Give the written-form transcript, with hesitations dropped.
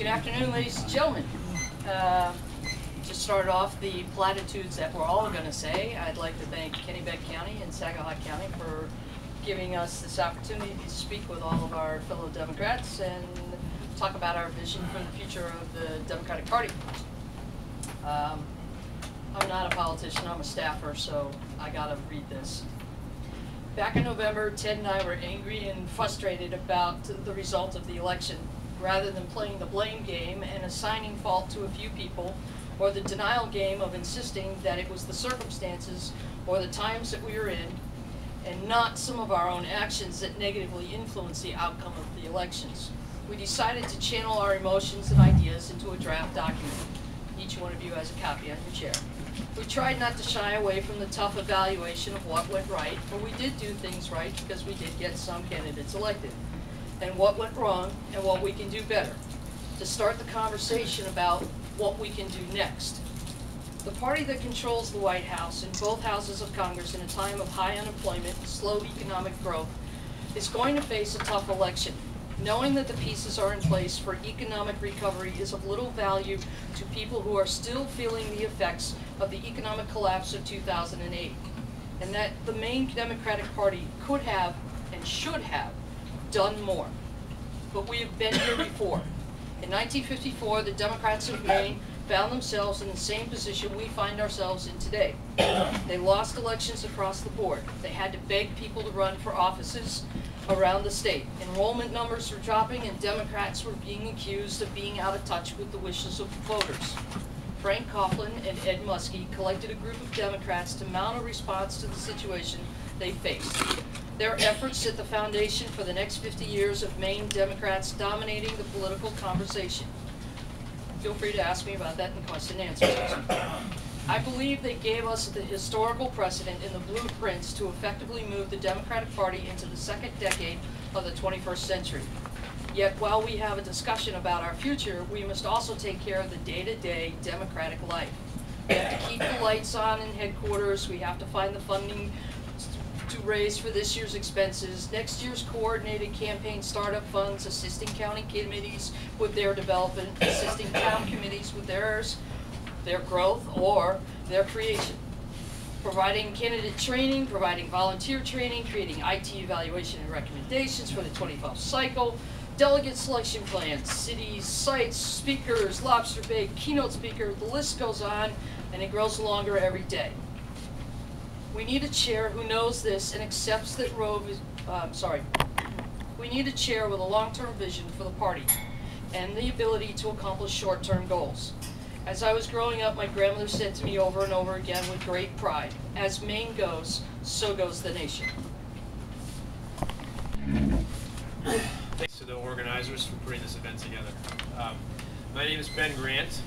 Good afternoon, ladies and gentlemen. To start off the platitudes that we're all going to say, I'd like to thank Kennebec County and Saginaw County for giving us this opportunity to speak with all of our fellow Democrats and talk about our vision for the future of the Democratic Party. I'm not a politician, I'm a staffer, so I gotta read this. Back in November, Ted and I were angry and frustrated about the result of the election. Rather than playing the blame game and assigning fault to a few people, or the denial game of insisting that it was the circumstances or the times that we were in, and not some of our own actions that negatively influenced the outcome of the elections, we decided to channel our emotions and ideas into a draft document. Each one of you has a copy on your chair. We tried not to shy away from the tough evaluation of what went right, but we did do things right because we did get some candidates elected, and what went wrong and what we can do better, to start the conversation about what we can do next. The party that controls the White House and both houses of Congress in a time of high unemployment and slow economic growth is going to face a tough election. Knowing that the pieces are in place for economic recovery is of little value to people who are still feeling the effects of the economic collapse of 2008, and that the main Democratic Party could have and should have done more. But we have been here before. In 1954, the Democrats of Maine found themselves in the same position we find ourselves in today. They lost elections across the board. They had to beg people to run for offices around the state. Enrollment numbers were dropping and Democrats were being accused of being out of touch with the wishes of voters. Frank Coughlin and Ed Muskie collected a group of Democrats to mount a response to the situation they faced. Their efforts set the foundation for the next 50 years of Maine Democrats dominating the political conversation. Feel free to ask me about that in the question and answer section. I believe they gave us the historical precedent in the blueprints to effectively move the Democratic Party into the second decade of the 21st century. Yet while we have a discussion about our future, we must also take care of the day-to-day Democratic life. We have to keep the lights on in headquarters, we have to find the funding to raise for this year's expenses, next year's coordinated campaign startup funds, assisting county committees with their development, assisting town committees with their growth or their creation, providing candidate training, providing volunteer training, creating IT evaluation and recommendations for the 2012 cycle, delegate selection plans, cities, sites, speakers, lobster bake, keynote speaker, the list goes on and it grows longer every day. We need a chair who knows this and accepts that we need a chair with a long-term vision for the party and the ability to accomplish short-term goals. As I was growing up, my grandmother said to me over and over again with great pride, as Maine goes, so goes the nation. Thanks to the organizers for putting this event together. My name is Ben Grant.